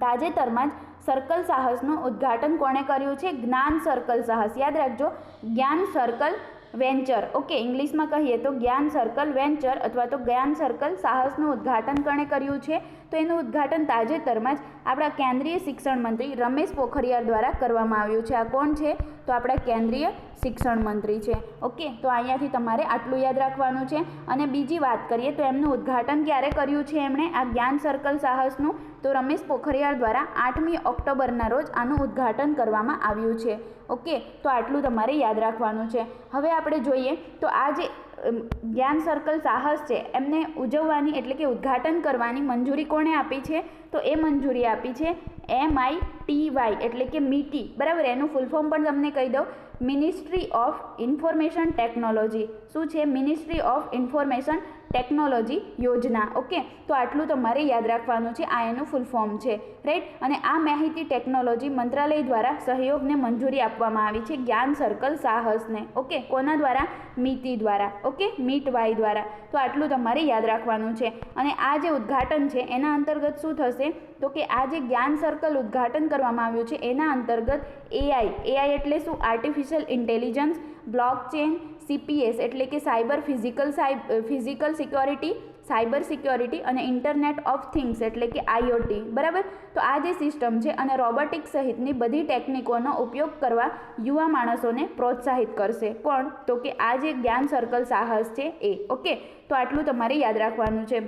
તાજેતરમાં જ સર્કલ સાહસનું ઉદ્ઘાટન કોણે કર્યું છે? જ્ઞાન સર્કલ સાહસ, યાદ રાખજો, જ્ઞાન સર્કલ વેન્ચર, ઓકે. ઇંગ્લિશમાં કહીએ તો જ્ઞાન સર્કલ વેન્ચર અથવા તો જ્ઞાન સર્કલ સાહસનું ઉદ્ઘાટન કોણે કર્યું છે? તો એનું ઉદ્ઘાટન તાજેતરમાં જ આપણા કેન્દ્રીય શિક્ષણ મંત્રી રમેશ પોખરિયાલ દ્વારા કરવામાં આવ્યું છે. આ કોણ છે? તો આપણા કેન્દ્રીય શિક્ષણ મંત્રી છે, ઓકે. તો અહીંયાથી તમારે આટલું યાદ રાખવાનું છે. અને બીજી વાત કરીએ તો એમનું ઉદ્ઘાટન ક્યારે કર્યું છે એમણે આ જ્ઞાન સર્કલ સાહસનું? તો રમેશ પોખરિયાલ દ્વારા 8મી ઓક્ટોબરના રોજ આનું ઉદ્ઘાટન કરવામાં આવ્યું છે, ઓકે. તો આટલું તમારે યાદ રાખવાનું છે. હવે આપણે જોઈએ તો આ જે જ્ઞાન સર્કલ સાહસ છે એમને ઉજવવાની એટલે કે ઉદ્ઘાટન કરવાની મંજૂરી કોણે આપી છે? તો એ મંજૂરી આપી છે MITY એટલે કે મીટી, બરાબર. એનું ફૂલ ફોર્મ પણ તમને કહી દઉં, મિનિસ્ટ્રી ઓફ ઇન્ફોર્મેશન ટેકનોલોજી. શું છે? મિનિસ્ટ્રી ઓફ ઇન્ફોર્મેશન ટેકનોલોજી યોજના, ઓકે. તો આટલું તમારે યાદ રાખવાનું છે. આ એનું ફૂલ ફોર્મ છે, રાઈટ. અને આ માહિતી ટેકનોલોજી મંત્રાલય દ્વારા સહયોગને મંજૂરી આપવામાં આવી છે જ્ઞાન સર્કલ સાહસને, ઓકે. કોના દ્વારા? મીટી દ્વારા, ઓકે, MITY દ્વારા. તો આટલું તમારે યાદ રાખવાનું છે. અને આ જે ઉદ્ઘાટન છે એના અંતર્ગત શું થશે? તો કે આ જે જ્ઞાન સર્કલ ઉદ્ઘાટન કરવામાં આવ્યું છે એના અંતર્ગત એઆઈ એટલે શું? આર્ટિફિશિયલ ઇન્ટેલિજન્સ, બ્લોકચેન, સીપીએસ એટલે કે ફિઝિકલ સિક્યોરિટી, સાયબર સિક્યોરિટી અને ઇન્ટરનેટ ઓફ થિંગ્સ એટલે કે આઈઓટી, બરાબર. તો આ જે સિસ્ટમ છે અને રોબોટિક્સ સહિતની બધી ટેકનિકોનો ઉપયોગ કરવા યુવા માણસોને પ્રોત્સાહિત કરશે. કોણ? તો કે આ જે જ્ઞાન સર્કલ સાહસ છે એ. ઓકે, તો આટલું તમારે યાદ રાખવાનું છે.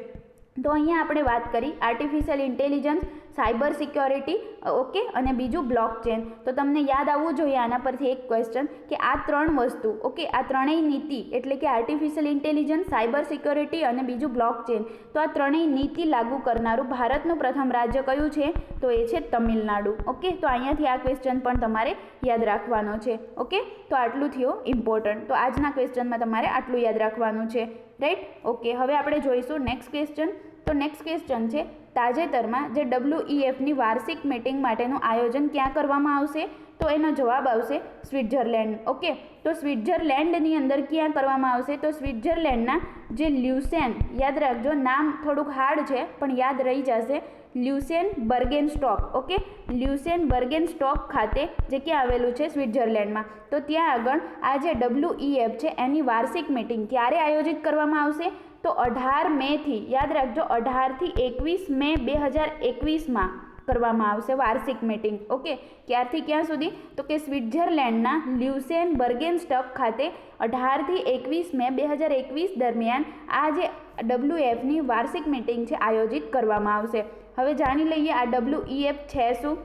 તો અહીંયા આપણે વાત કરી artificial intelligence, cyber security, okay, અને બીજું બ્લોકચેન. તો તમને યાદ આવવું જોઈએ આના પરથી એક ક્વેશ્ચન કે આ ત્રણ વસ્તુ, ઓકે, આ ત્રણેય નીતિ એટલે કે આર્ટિફિશિયલ ઇન્ટેલિજન્સ, સાયબર સિક્યોરિટી અને બીજું બ્લોકચેન, તો આ ત્રણેય નીતિ લાગુ કરનારું ભારતનું પ્રથમ રાજ્ય કયું છે? તો એ છે તમિલનાડુ. ઓકે, તો અહીંયાથી આ ક્વેશ્ચન પણ તમારે યાદ રાખવાનો છે. ઓકે, તો આટલું થયું ઇમ્પોર્ટન્ટ. તો આજના ક્વેશ્ચનમાં તમારે આટલું યાદ રાખવાનું છે, રાઈટ. ઓકે, હવે આપણે જોઈશું નેક્સ્ટ ક્વેશ્ચન. તો નેક્સ્ટ ક્વેશ્ચન છે તાજેતરમાં જે WEFની વાર્ષિક મીટિંગ માટેનું આયોજન ક્યાં કરવામાં આવશે? તો એનો જવાબ આવશે સ્વિટ્ઝરલેન્ડ. ઓકે, તો સ્વિટ્ઝરલેન્ડની અંદર ક્યાં કરવામાં આવશે? તો સ્વિટ્ઝરલેન્ડના જે લ્યુસેન, યાદ રાખજો નામ થોડુંક હાર્ડ છે પણ યાદ રહી જશે, લ્યુસેન બર્ગેનસ્ટોક. ઓકે, લ્યુસેન બર્ગેનસ્ટોક ખાતે જે ક્યાં આવેલું છે? સ્વિટ્ઝરલેન્ડમાં. તો ત્યાં આગળ આ જે WEF છે એની વાર્ષિક મીટિંગ ક્યારે આયોજિત કરવામાં આવશે? તો 18 મેથી, યાદ રાખજો 18 થી 21 મે 2021માં કરવામાં આવશે વાર્ષિક મીટિંગ. ઓકે, ક્યારથી ક્યાં સુધી? તો કે સ્વિટ્ઝરલેન્ડના લ્યુસેન બર્ગેનસ્ટોક ખાતે 18 થી 21 મે 2021 દરમિયાન આ જે WEFની વાર્ષિક મીટિંગ છે આયોજિત કરવામાં આવશે. હવે જાણી લઈએ આ WEF છે શું?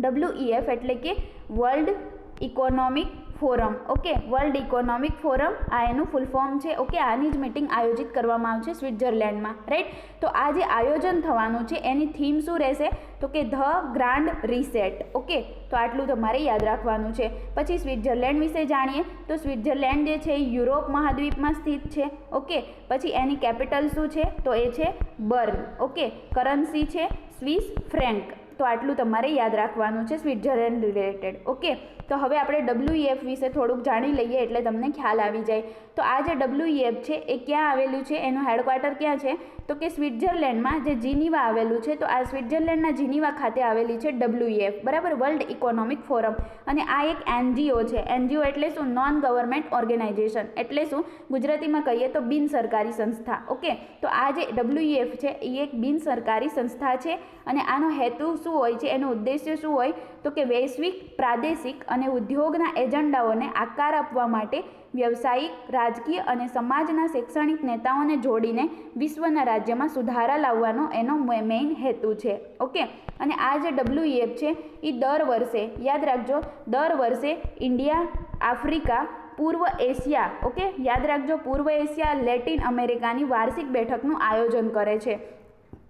WEF એટલે કે world economic forum. Okay, world economic forum આ એનું ફૂલ ફોર્મ છે. ઓકે, આની જ મીટિંગ આયોજિત કરવામાં આવશે સ્વિટ્ઝરલેન્ડમાં, રાઈટ. તો આ જે આયોજન થવાનું છે એની થીમ શું રહેશે? તો કે ધ ગ્રાન્ડ રીસેટ. ઓકે, તો આટલું તમારે યાદ રાખવાનું છે. પછી સ્વિટ્ઝરલેન્ડ વિશે જાણીએ તો સ્વિટ્ઝરલેન્ડ જે છે એ યુરોપ મહાદ્વીપમાં સ્થિત છે. ઓકે, પછી એની કેપિટલ શું છે? તો એ છે બર્ન. ઓકે, કરન્સી છે સ્વિસ ફ્રેન્ક. તો આટલું તમારે યાદ રાખવાનું છે સ્વિટ્ઝરલેન્ડ રિલેટેડ. ઓકે, તો હવે આપણે WEF વિશે થોડુંક જાણી લઈએ એટલે તમને ખ્યાલ આવી જાય. તો આ જે WEF છે એ ક્યાં આવેલું છે? એનું હેડક્વાર્ટર ક્યાં છે? તો કે સ્વિટ્ઝરલેન્ડમાં જે જીનીવા આવેલું છે. તો આ સ્વિટ્ઝરલેન્ડના જીનીવા ખાતે આવેલી છે WEF, બરાબર, વર્લ્ડ ઇકોનોમિક ફોરમ. અને આ એક NGO છે. NGO એટલે શું? Non government organisation. એટલે શું? ગુજરાતીમાં કહીએ તો બિન સરકારી સંસ્થા. ઓકે, તો આ જે WEF છે એ એક બિન સરકારી સંસ્થા છે અને આનો હેતુ શું હોય છે? એનો ઉદ્દેશ્ય શું હોય? તો કે વૈશ્વિક, પ્રાદેશિક અને ઉદ્યોગના એજન્ડાઓને આકાર આપવા માટે વ્યવસાયિક, રાજકીય અને સમાજના શૈક્ષણિક નેતાઓને જોડીને વિશ્વના રાજ્યમાં સુધારા લાવવાનો એનો મેઇન હેતુ છે. ઓકે, અને આ જે WEF છે એ દર વર્ષે, યાદ રાખજો, દર વર્ષે ઇન્ડિયા, આફ્રિકા, પૂર્વ એશિયા, ઓકે, યાદ રાખજો, પૂર્વ એશિયા, લેટિન અમેરિકાની વાર્ષિક બેઠકનું આયોજન કરે છે.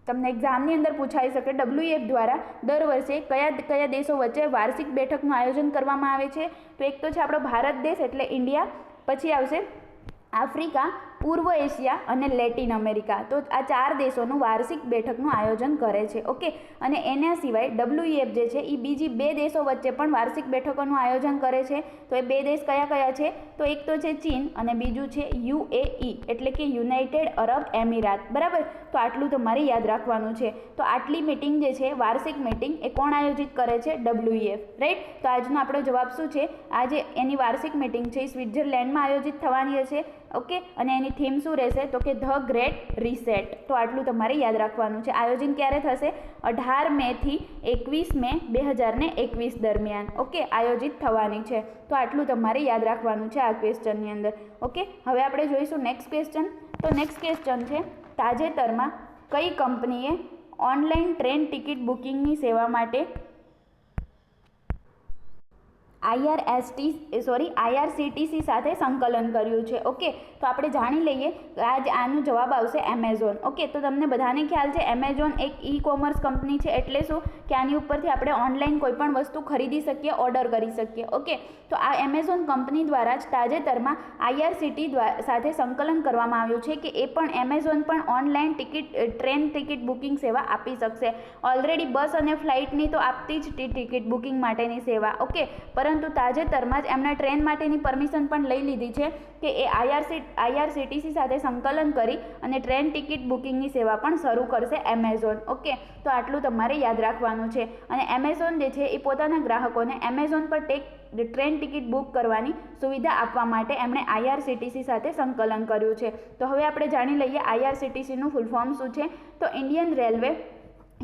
તમને એક્ઝામની અંદર પૂછાઈ શકે WEF દ્વારા દર વર્ષે કયા દેશો વચ્ચે વાર્ષિક બેઠકનું આયોજન કરવામાં આવે છે? તો એક તો છે આપણો ભારત દેશ એટલે ઇન્ડિયા, પછી આવશે આફ્રિકા, પૂર્વ એશિયા અને લેટિન અમેરિકા. તો આ 4 દેશોનું વાર્ષિક બેઠકનું આયોજન કરે છે. ઓકે, અને એના સિવાય WEF જે છે એ બીજી 2 દેશો વચ્ચે પણ વાર્ષિક બેઠકોનું આયોજન કરે છે. તો એ 2 દેશ કયા કયા છે? તો એક તો છે ચીન અને બીજું છે UAE એટલે કે યુનાઇટેડ અરબ એમિરાત, બરાબર. તો આટલું તમારે યાદ રાખવાનું છે. તો આટલી મીટિંગ જે છે વાર્ષિક મીટિંગ એ કોણ આયોજિત કરે છે? WEF, right. તો આજનો આપણો જવાબ શું છે? આજે એની વાર્ષિક મીટિંગ છે એ સ્વિટ્ઝરલેન્ડમાં આયોજિત થવાની છે. ઓકે, અને એની થીમ શું રહેશે? તો કે ધ ગ્રેટ રીસેટ. તો આટલું તમારે યાદ રાખવાનું છે. આયોજન ક્યારે થશે? 18 મેથી 21 મે 2021 દરમિયાન. ઓકે, આયોજિત થવાની છે. તો આટલું તમારે યાદ રાખવાનું છે આ ક્વેશ્ચનની અંદર. ઓકે, હવે આપણે જોઈશું નેક્સ્ટ ક્વેશ્ચન. તો નેક્સ્ટ ક્વેશ્ચન છે તાજેતરમાં કઈ કંપનીએ ઓનલાઈન ટ્રેન ટિકિટ બુકિંગની સેવા માટે IRCTC સાથે સંકલન કર્યું છે. ઓકે, તો આપણે જાણી લઈએ. આનો જવાબ આવશે એમેઝોન. ઓકે, તો તમને બધાને ખ્યાલ છે એમેઝોન એક ઈ-કોમર્સ કંપની છે. એટલે શું કે આની ઉપરથી આપણે ઓનલાઈન કોઈ પણ વસ્તુ ખરીદી શકીએ, ઓર્ડર કરી શકીએ. ઓકે, તો આ એમેઝોન કંપની દ્વારા જ તાજેતરમાં IRCTC સાથે સંકલન કરવામાં આવ્યું છે કે એ પણ એમેઝોન પણ ઓનલાઈન ટ્રેન ટિકિટ બુકિંગ સેવા આપી શકશે. ઓલરેડી બસ અને ફ્લાઇટની તો આપતી જ ટિકિટ બુકિંગ માટેની સેવા. ઓકે, પરંતુ પરંતુ તાજેતરમાં જ એમણે ટ્રેન માટેની પરમિશન પણ લઈ લીધી છે કે એ IRCTC સાથે સંકલન કરી અને ટ્રેન ટિકિટ બુકિંગની સેવા પણ શરૂ કરશે એમેઝોન. ઓકે, તો આટલું તમારે યાદ રાખવાનું છે. અને એમેઝોન જે છે એ પોતાના ગ્રાહકોને એમેઝોન પર ટ્રેન ટિકિટ બુક કરવાની સુવિધા આપવા માટે એમણે IRCTC સાથે સંકલન કર્યું છે. તો હવે આપણે જાણી લઈએ IRCTCનું ફૂલ ફોર્મ શું છે. તો ઇન્ડિયન રેલવે,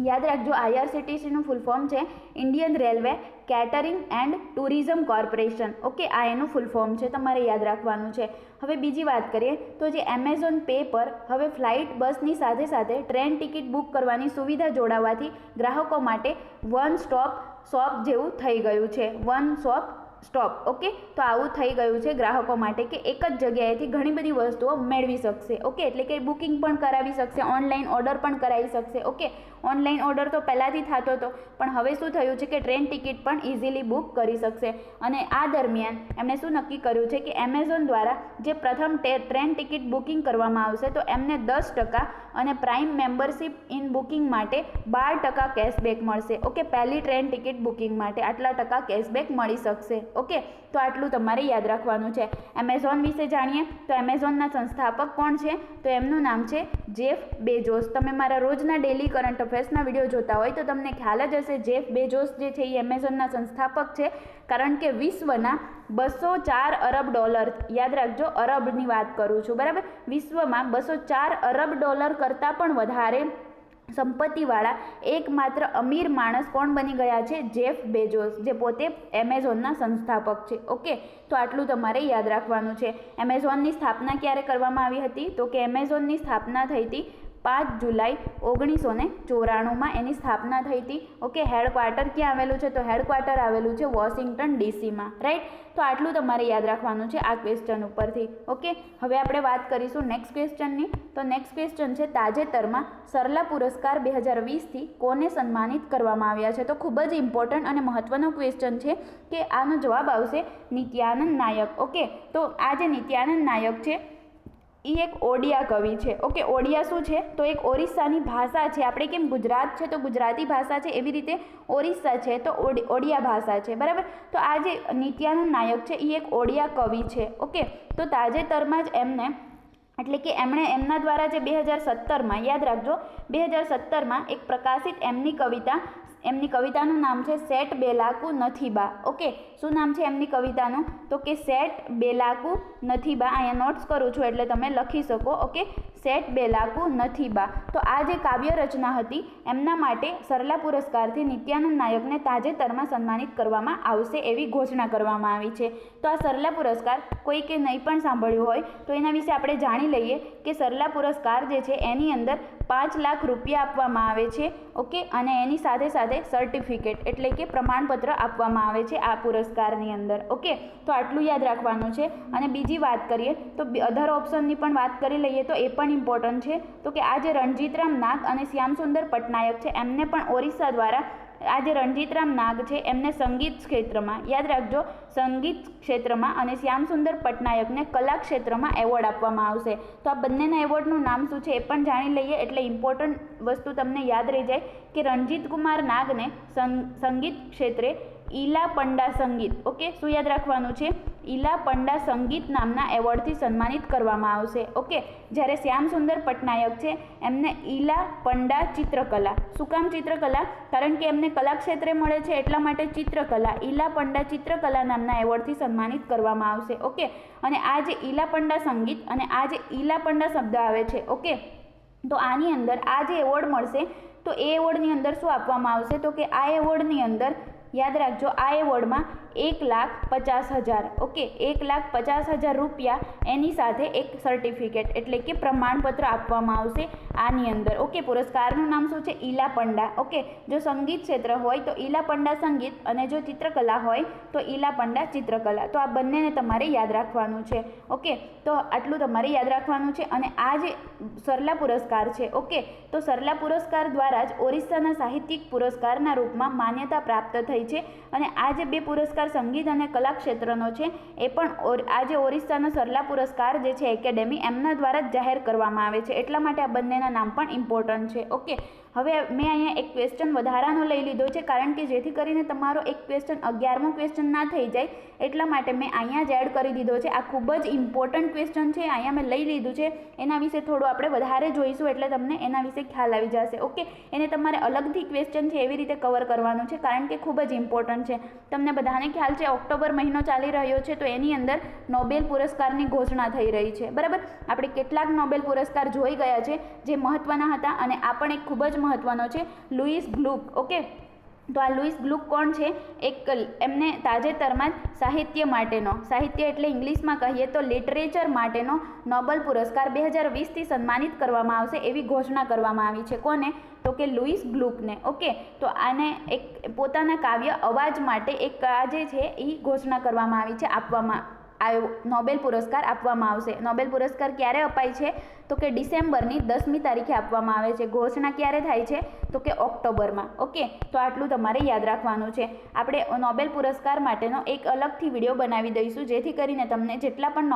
યાદ રાખજો IRCTCનું ફૂલ ફોર્મ છે Indian railway catering and tourism corporation. Okay, આ એનું ફૂલ ફોર્મ છે, તમારે યાદ રાખવાનું છે. હવે બીજી વાત કરીએ તો જે એમેઝોન પે પર હવે ફ્લાઇટ, બસની સાથે સાથે ટ્રેન ટિકિટ બુક કરવાની સુવિધા જોડાવાથી ગ્રાહકો માટે વન સ્ટોપ શોપ જેવું થઈ ગયું છે. One stop. ઓકે, તો આવું થઈ ગયું છે ગ્રાહકો માટે કે એક જ જગ્યાએથી ઘણી બધી વસ્તુઓ મેળવી શકશે. ઓકે, એટલે કે બુકિંગ પણ કરાવી શકશે, ઓનલાઈન ઓર્ડર પણ કરાવી શકશે. ઓકે, ઓનલાઈન ઓર્ડર તો પહેલાંથી થતો હતો, પણ હવે શું થયું છે કે ટ્રેન ટિકિટ પણ ઇઝીલી બુક કરી શકશે. અને આ દરમિયાન એમણે શું નક્કી કર્યું છે કે એમેઝોન દ્વારા જે પ્રથમ ટ્રેન ટિકિટ બુકિંગ કરવામાં આવશે તો એમને 10% અને પ્રાઇમ મેમ્બરશિપ ઇન બુકિંગ માટે 12% કેશબેક મળશે. ઓકે, પહેલી ટ્રેન ટિકિટ બુકિંગ માટે આટલા ટકા કેશબેક મળી શકશે. ઓકે, તો આટલું તમારે યાદ રાખવાનું છે. એમેઝોન વિશે જાણીએ તો એમેઝોનના સંસ્થાપક કોણ છે? તો એમનું નામ છે જેફ બેજોસ. તમે મારા રોજના ડેલી કરંટ અફેર્સના વિડીયો જોતા હોય તો તમને ખ્યાલ જ હશે. જેફ બેજોસ જે છે એ એમેઝોનના સંસ્થાપક છે, કારણ કે વિશ્વના 204 અરબ ડોલર, યાદ રાખજો અરબની વાત કરું છું, બરાબર, વિશ્વમાં 204 અરબ ડોલર કરતાં પણ વધારે સંપત્તિવાળા એકમાત્ર અમીર માણસ કોણ બની ગયા છે? જેફ બેજોસ, જે પોતે એમેઝોનના સંસ્થાપક છે. ઓકે, તો આટલું તમારે યાદ રાખવાનું છે. એમેઝોનની સ્થાપના ક્યારે કરવામાં આવી હતી? તો કે એમેઝોનની સ્થાપના થઈ હતી 5 જુલાઈ 1994 એની સ્થાપના થઈ હતી. ઓકે, હેડક્વાર્ટર ક્યાં આવેલું છે? તો હેડક્વાર્ટર આવેલું છે વોશિંગ્ટન DCમાં. રાઈટ, તો આટલું તમારે યાદ રાખવાનું છે આ ક્વેશ્ચન ઉપરથી. ઓકે, હવે આપણે વાત કરીશું નેક્સ્ટ ક્વેશ્ચનની. તો નેક્સ્ટ ક્વેશ્ચન છે તાજેતરમાં સરલા પુરસ્કાર 2020થી કોને સન્માનિત કરવામાં આવ્યા છે? તો ખૂબ જ ઇમ્પોર્ટન્ટ અને મહત્વનો ક્વેશ્ચન છે કે આનો જવાબ આવશે નિત્યાનંદ નાયક. ઓકે, તો આ જે નિત્યાનંદ નાયક છે એ એક ઓડિયા કવિ છે. ઓકે, ઓડિયા શું છે? તો એક ઓરિસ્સાની ભાષા છે. આપણે કેમ ગુજરાત છે તો ગુજરાતી ભાષા છે, એવી રીતે ઓરિસ્સા છે તો ઓડિયા ભાષા છે, બરાબર. તો આ જે નિત્યાનંદ નાયક છે એ એક ઓડિયા કવિ છે. ઓકે, તો તાજેતરમાં જ એમને, એટલે કે એમણે એમના દ્વારા જે 2017માં, યાદ રાખજો 2017માં એક પ્રકાશિત એમની કવિતાનું નામ છે સેટ બેલાકુ નથીબા. ઓકે, શું નામ છે એમની કવિતાનું? તો કે સેટ બેલાકુ નથીબા. અહીંયા નોટ્સ કરું છું એટલે તમે લખી શકો. ઓકે, સેટ બેલાકુ નથીબા. તો આ જે કાવ્ય રચના હતી એમના માટે સરલા પુરસ્કારથી નિત્યાનંદ નાયકને તાજેતરમાં સન્માનિત કરવામાં આવશે એવી ઘોષણા કરવામાં આવી છે. તો આ સરલા પુરસ્કાર કોઈકે નહીં પણ સાંભળ્યું હોય તો એના વિશે આપણે જાણી લઈએ કે સરલા પુરસ્કાર જે છે એની અંદર 5 લાખ રૂપિયા આપવામાં આવે છે. ઓકે, અને એની સાથે સાથે સર્ટિફિકેટ એટલે કે પ્રમાણપત્ર આપવામાં આવે છે આ પુરસ્કારની અંદર. ઓકે, તો આટલું યાદ રાખવાનું છે. અને બીજી વાત કરીએ તો અધર ઓપ્શનની પણ વાત કરી લઈએ તો એ પણ ઇમ્પોર્ટન્ટ છે. તો કે આ જે રણજીતરામ નાગ અને શ્યામસુંદર પટનાયક છે એમને પણ ઓરિસ્સા દ્વારા, આ જે રણજીતરામ નાગ છે એમને સંગીત ક્ષેત્રમાં, યાદ રાખજો સંગીત ક્ષેત્રમાં, અને શ્યામસુંદર પટનાયકને કલા ક્ષેત્રમાં એવોર્ડ આપવામાં આવશે. તો આ બંનેના એવોર્ડનું નામ શું છે એ પણ જાણી લઈએ, એટલે ઇમ્પોર્ટન્ટ વસ્તુ તમને યાદ રહી જાય કે રણજીત કુમાર નાગને સંગીત ક્ષેત્રે ઈલા પંડા સંગીત, ઓકે, શું યાદ રાખવાનું છે? ઈલા પંડા સંગીત નામના એવોર્ડથી સન્માનિત કરવામાં આવશે. ઓકે, જ્યારે શ્યામસુંદર પટનાયક છે એમને ઈલા પંડા ચિત્રકલા. શું કામ ચિત્રકલા? કારણ કે એમને કલા ક્ષેત્રે મળે છે એટલા માટે ચિત્રકલા, ઈલા પંડા ચિત્રકલા નામના એવોર્ડથી સન્માનિત કરવામાં આવશે. ઓકે, અને આ જે ઈલા પંડા સંગીત અને આ જે ઈલા પંડા શબ્દ આવે છે, ઓકે, તો આની અંદર આ જે એવોર્ડ મળશે તો એ એવોર્ડની અંદર શું આપવામાં આવશે? તો કે આ એવોર્ડની અંદર, યાદ રાખજો, આ એવોર્ડમાં 1,50,000, ઓકે, 1,50,000 રૂપિયા એની સાથે એક સર્ટિફિકેટ એટલે કે પ્રમાણપત્ર આપવામાં આવશે આની અંદર. ઓકે, પુરસ્કારનું નામ શું છે? ઈલા પંડા. ઓકે, જો સંગીત ક્ષેત્ર હોય તો ઈલા પંડા સંગીત, અને જો ચિત્રકલા હોય તો ઈલા પંડા ચિત્રકલા. તો આ બંનેને તમારે યાદ રાખવાનું છે. ઓકે, તો આટલું તમારે યાદ રાખવાનું છે. અને આ જે સરલા પુરસ્કાર છે, ઓકે, તો સરલા પુરસ્કાર દ્વારા જ ઓરિસ્સાના સાહિત્યિક પુરસ્કારના રૂપમાં માન્યતા પ્રાપ્ત થઈ છે. અને આ જે 2 પુરસ્કાર સંગીત અને કલા ક્ષેત્રનો છે એ પણ આ જે ઓરિસ્સાનો સરલા પુરસ્કાર જે છે એકેડેમી એમના દ્વારા જ જાહેર કરવામાં આવે છે, એટલા માટે આ બંનેના નામ પણ ઇમ્પોર્ટન્ટ છે. ઓકે, હવે મેં અહીંયા એક ક્વેશ્ચન વધારાનો લઈ લીધો છે, કારણ કે જેથી કરીને તમારો એક ક્વેશ્ચન 11મો ક્વેશ્ચન ના થઈ જાય, એટલા માટે મેં અહીંયા જ એડ કરી દીધો છે. આ ખૂબ જ ઇમ્પોર્ટન્ટ ક્વેશ્ચન છે, અહીંયા મેં લઈ લીધું છે. એના વિશે થોડું આપણે વધારે જોઈશું, એટલે તમને એના વિશે ખ્યાલ આવી જશે. ઓકે, એને તમારે અલગથી ક્વેશ્ચન છે એવી રીતે કવર કરવાનું છે, કારણ કે ખૂબ જ ઇમ્પોર્ટન્ટ છે. તમને બધાને ખ્યાલ છે ઓક્ટોબર મહિનો ચાલી રહ્યો છે, તો એની અંદર નોબેલ પુરસ્કારની ઘોષણા થઈ રહી છે. બરાબર, આપણે કેટલાક નોબેલ પુરસ્કાર જોઈ ગયા છે જે મહત્ત્વના હતા, અને આ પણ એક ખૂબ જ મહત્ત્વનો છે, લુઈસ ગ્લુક. ઓકે, તો આ લુઈસ ગ્લુક કોણ છે? એક એમને તાજેતરમાં જ સાહિત્ય એટલે ઇંગ્લિશમાં કહીએ તો લિટરેચર માટેનો નોબેલ પુરસ્કાર 2020થી સન્માનિત કરવામાં આવશે એવી ઘોષણા કરવામાં આવી છે. કોને? તો કે લુઈસ ગ્લુકને. ઓકે, તો આને એક પોતાના કાવ્ય અવાજ માટે એક આ જે છે એ ઘોષણા કરવામાં આવી છે, આપવામાં નોબેલ પુરસ્કાર આપવામાં આવશે. નોબેલ પુરસ્કાર ક્યારે અપાય છે? તો કે ડિસેમ્બરની 10મી તારીખે આપવામાં આવે છે. ઘોષણા ક્યારે થાય છે? તો કે ઓક્ટોબરમાં. ઓકે, તો આટલું તમારે યાદ રાખવાનું છે. આપણે નોબેલ પુરસ્કાર માટેનો એક અલગથી વિડીયો બનાવી દઈશું, જેથી કરીને તમને જેટલા પણ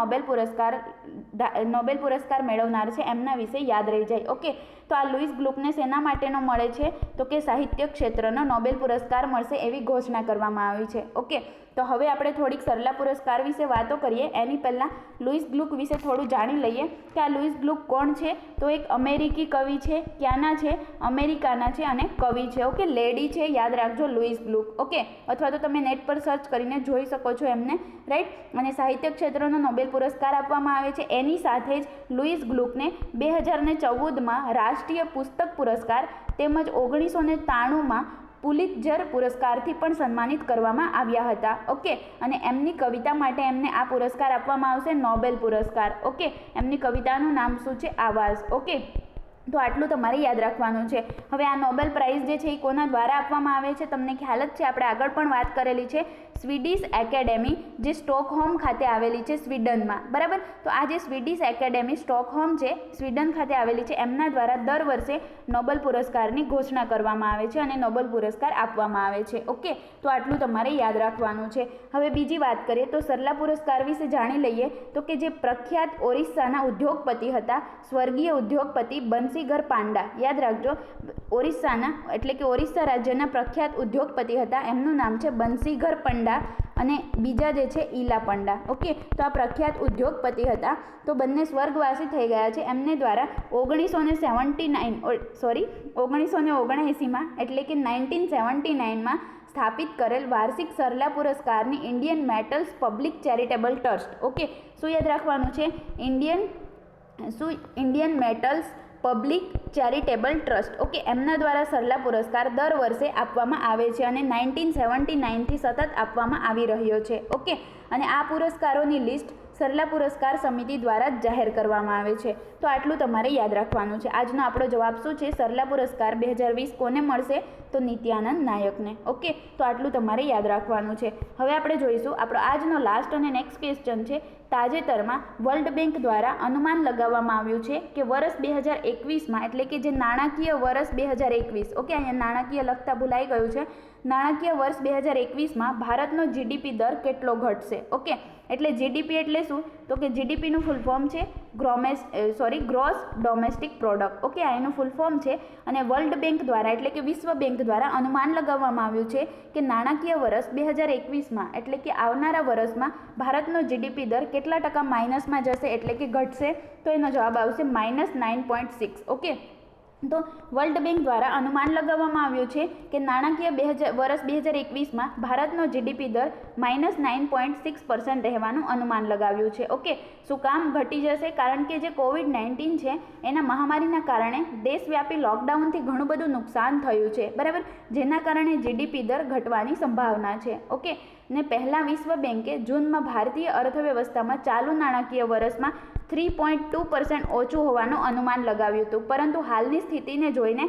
નોબેલ પુરસ્કાર મેળવનાર છે એમના વિશે યાદ રહી જાય. ઓકે, તો આ લુઈસ ગ્લુકને શેના માટેનો મળે છે? તો કે સાહિત્ય ક્ષેત્રનો નોબેલ પુરસ્કાર મળશે એવી ઘોષણા કરવામાં આવી છે. ઓકે, તો હવે આપણે થોડીક સરલા પુરસ્કાર વિશે વાતો કરીએ. એની પહેલાં લુઈસ ગ્લુક વિશે થોડું જાણી લઈએ કે આ લુઈસ ગ્લુક કોણ છે. તો એક અમેરિકી કવિ છે. ક્યાંના છે? અમેરિકાના છે, અને કવિ છે. ઓકે, લેડી છે, યાદ રાખજો, લુઈસ ગ્લુક. ઓકે, અથવા તો તમે નેટ પર સર્ચ કરીને જોઈ શકો છો એમને, રાઈટ. અને સાહિત્ય ક્ષેત્રનો નોબેલ પુરસ્કાર આપવામાં આવે છે. એની સાથે જ લુઈસ ગ્લુકને 2014માં રાષ્ટ્રીય પુસ્તક પુરસ્કાર તેમજ 1993માં પુલિત્ઝર પુરસ્કારથી પણ સન્માનિત કરવામાં આવ્યા હતા. ઓકે, અને એમની કવિતા માટે એમને આ પુરસ્કાર આપવામાં આવશે, નોબેલ પુરસ્કાર. ઓકે, એમની કવિતાનું નામ શું છે? આવાઝ. ઓકે, તો આટલું તમારે યાદ રાખવાનું છે. હવે આ નોબેલ પ્રાઇઝ જે છે એ કોના દ્વારા આપવામાં આવે છે? તમને ખ્યાલ જ છે, આપણે આગળ પણ વાત કરેલી છે. સ્વીડિશ એકેડેમી, જે સ્ટોકહોમ ખાતે આવેલી છે સ્વીડનમાં. બરાબર, તો આ જે સ્વીડિશ એકેડેમી સ્ટોકહોમ છે, સ્વીડન ખાતે આવેલી છે, એમના દ્વારા દર વર્ષે નોબેલ પુરસ્કારની ઘોષણા કરવામાં આવે છે અને નોબેલ પુરસ્કાર આપવામાં આવે છે. ઓકે, તો આટલું તમારે યાદ રાખવાનું છે. હવે બીજી વાત કરીએ તો સરલા પુરસ્કાર વિશે જાણી લઈએ. તો કે જે પ્રખ્યાત ઓરિસ્સાના ઉદ્યોગપતિ હતા, સ્વર્ગીય ઉદ્યોગપતિ બંસીઘર પાંડા. યાદ રાખજો, ઓરિસ્સાના એટલે કે ઓરિસ્સા રાજ્યના પ્રખ્યાત ઉદ્યોગપતિ હતા, એમનું નામ છે બંસીઘર પંડા, અને બીજા જે છે ઈલા પંડા. ઓકે, તો આ પ્રખ્યાત ઉદ્યોગપતિ હતા. તો બંને સ્વર્ગવાસી થઈ ગયા છે. એમને દ્વારા 1979માં એટલે કે 1979માં સ્થાપિત કરેલ વાર્ષિક સરલા પુરસ્કારની Indian Metals Public Charitable Trust. Okay, શું યાદ રાખવાનું છે? Indian Metals Public Charitable Trust. Okay, એમના દ્વારા સરલા પુરસ્કાર દર વર્ષે આપવામાં આવે છે અને 1979થી સતત આપવામાં આવી રહ્યો છે. ઓકે, અને આ પુરસ્કારોની લિસ્ટ સરલા પુરસ્કાર સમિતિ દ્વારા જ જાહેર કરવામાં આવે છે. તો આટલું તમારે યાદ રાખવાનું છે. આજનો આપણો જવાબ શું છે? સરલા પુરસ્કાર 2020 કોને મળશે? તો નિત્યાનંદ નાયકને. ઓકે, તો આટલું તમારે યાદ રાખવાનું છે. હવે આપણે જોઈશું આપણો આજનો લાસ્ટ અને નેક્સ્ટ ક્વેશ્ચન છે. તાજેતરમાં વર્લ્ડ બેંક દ્વારા અનુમાન લગાવવામાં આવ્યું છે કે વર્ષ 2021માં એટલે કે જે નાણાકીય વર્ષ 2021, ઓકે, અહીંયા નાણાકીય લખતા ભૂલાઈ ગયું છે, નાણાકીય વર્ષ 2021માં ભારતનો જીડીપી દર કેટલો ઘટશે? ઓકે, એટલે જીડીપી એટલે શું? તો કે જીડીપીનું ફૂલ ફોર્મ છે ગ્રોસ ડોમેસ્ટિક પ્રોડક્ટ. ઓકે, આ એનું ફૂલ ફોર્મ છે. અને વર્લ્ડ બેંક દ્વારા એટલે કે વિશ્વ બેંક દ્વારા અનુમાન લગાવવામાં આવ્યું છે કે નાણાકીય વર્ષ 2021માં એટલે કે આવનારા વર્ષમાં ભારતનો જીડીપી દર કેટલા ટકા માઇનસમાં જશે એટલે કે ઘટશે? તો એનો જવાબ આવશે -9.6. ઓકે, તો વર્લ્ડ બેંક દ્વારા અનુમાન લગાવવામાં આવ્યું છે કે નાણાકીય વર્ષ 2021માં ભારતનો જીડીપી દર -9.6% રહેવાનું અનુમાન લગાવ્યું છે. ઓકે, શું કામ ઘટી જશે? કારણ કે જે COVID-19 છે એના મહામારીના કારણે દેશવ્યાપી લોકડાઉનથી ઘણું બધું નુકસાન થયું છે. બરાબર, જેના કારણે જીડીપી દર ઘટવાની સંભાવના છે. ઓકે, ને પહેલાં વિશ્વ બેંકે જૂનમાં ભારતીય અર્થવ્યવસ્થામાં ચાલુ નાણાકીય વર્ષમાં 3.2% ઓછું હોવાનું અનુમાન લગાવ્યું હતું, પરંતુ હાલની સ્થિતિને જોઈને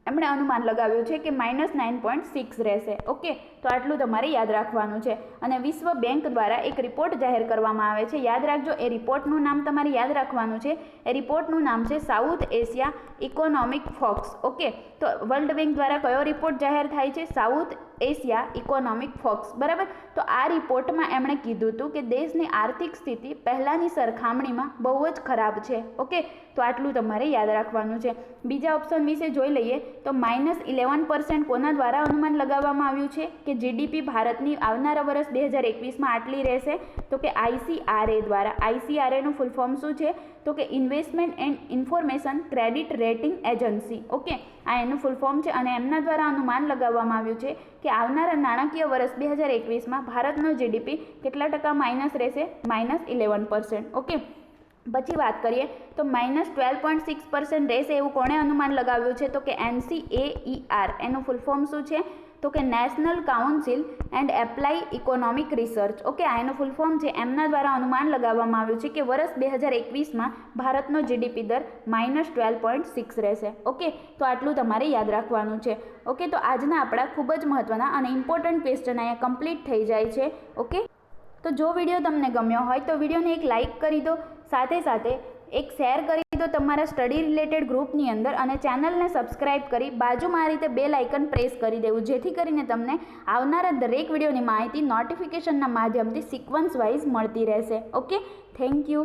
એમણે અનુમાન લગાવ્યું છે કે -9.6 રહેશે. ઓકે, તો આટલું તમારે યાદ રાખવાનું છે. અને વિશ્વ બેંક દ્વારા એક રિપોર્ટ જાહેર કરવામાં આવે છે. યાદ રાખજો, એ રિપોર્ટનું નામ તમારે યાદ રાખવાનું છે. એ રિપોર્ટનું નામ છે south Asia economic focus. Okay, તો વર્લ્ડ બેંક દ્વારા કયો રિપોર્ટ જાહેર થાય છે? સાઉથ એશિયા ઇકોનોમિક ફોક્સ, બરાબર. તો આ રિપોર્ટમાં એમણે કીધું હતું કે દેશની આર્થિક સ્થિતિ પહેલાંની સરખામણીમાં બહુ જ ખરાબ છે. ઓકે, તો આટલું તમારે યાદ રાખવાનું છે. બીજા ઓપ્શન વિશે જોઈ લઈએ તો -11% કોના દ્વારા અનુમાન લગાવવામાં આવ્યું છે કે જીડીપી ભારતની આવનારા વર્ષ 2021માં આટલી રહેશે? તો કે ICRA દ્વારા. ICRAનું ફૂલ ફોર્મ શું છે? તો કે investment and information credit rating agency. Okay, આ એનું ફૂલ ફોર્મ છે અને એમના દ્વારા અનુમાન લગાવવામાં આવ્યું છે કે આવનારા નાણાકીય વર્ષ 2021માં ભારતનો જીડીપી કેટલા ટકા માઇનસ રહેશે? -11%. ઓકે, પછી વાત કરીએ તો -12.6% રહેશે એવું કોણે અનુમાન લગાવ્યું છે? તો કે NCAER. એનું ફૂલ ફોર્મ શું છે? તો કે national council and apply economic research. Okay, આ એનું ફૂલ ફોર્મ છે. એમના દ્વારા અનુમાન લગાવવામાં આવ્યું છે કે વર્ષ 2021માં ભારતનો જીડીપી દર -12.6 રહેશે. ઓકે, તો આટલું તમારે યાદ રાખવાનું છે. ઓકે, તો આજના આપણા ખૂબ જ મહત્ત્વના અને ઇમ્પોર્ટન્ટ ક્વેશ્ચન અહીંયા કમ્પ્લીટ થઈ જાય છે. ઓકે, તો જો વિડીયો તમને ગમ્યો હોય તો વિડીયોને એક લાઇક કરી દો, સાથે સાથે એક શેર કરી દો તમારા સ્ટડી રિલેટેડ ગ્રુપની અંદર અને ચેનલને સબસ્ક્રાઇબ કરી બાજુમાં આ રીતે બેલ આઇકન પ્રેસ કરી દેવું, જેથી કરીને તમને આવનારા દરેક વિડીયોની માહિતી નોટિફિકેશનના માધ્યમથી સિક્વન્સ વાઇઝ મળતી રહેશે. Okay, thank you.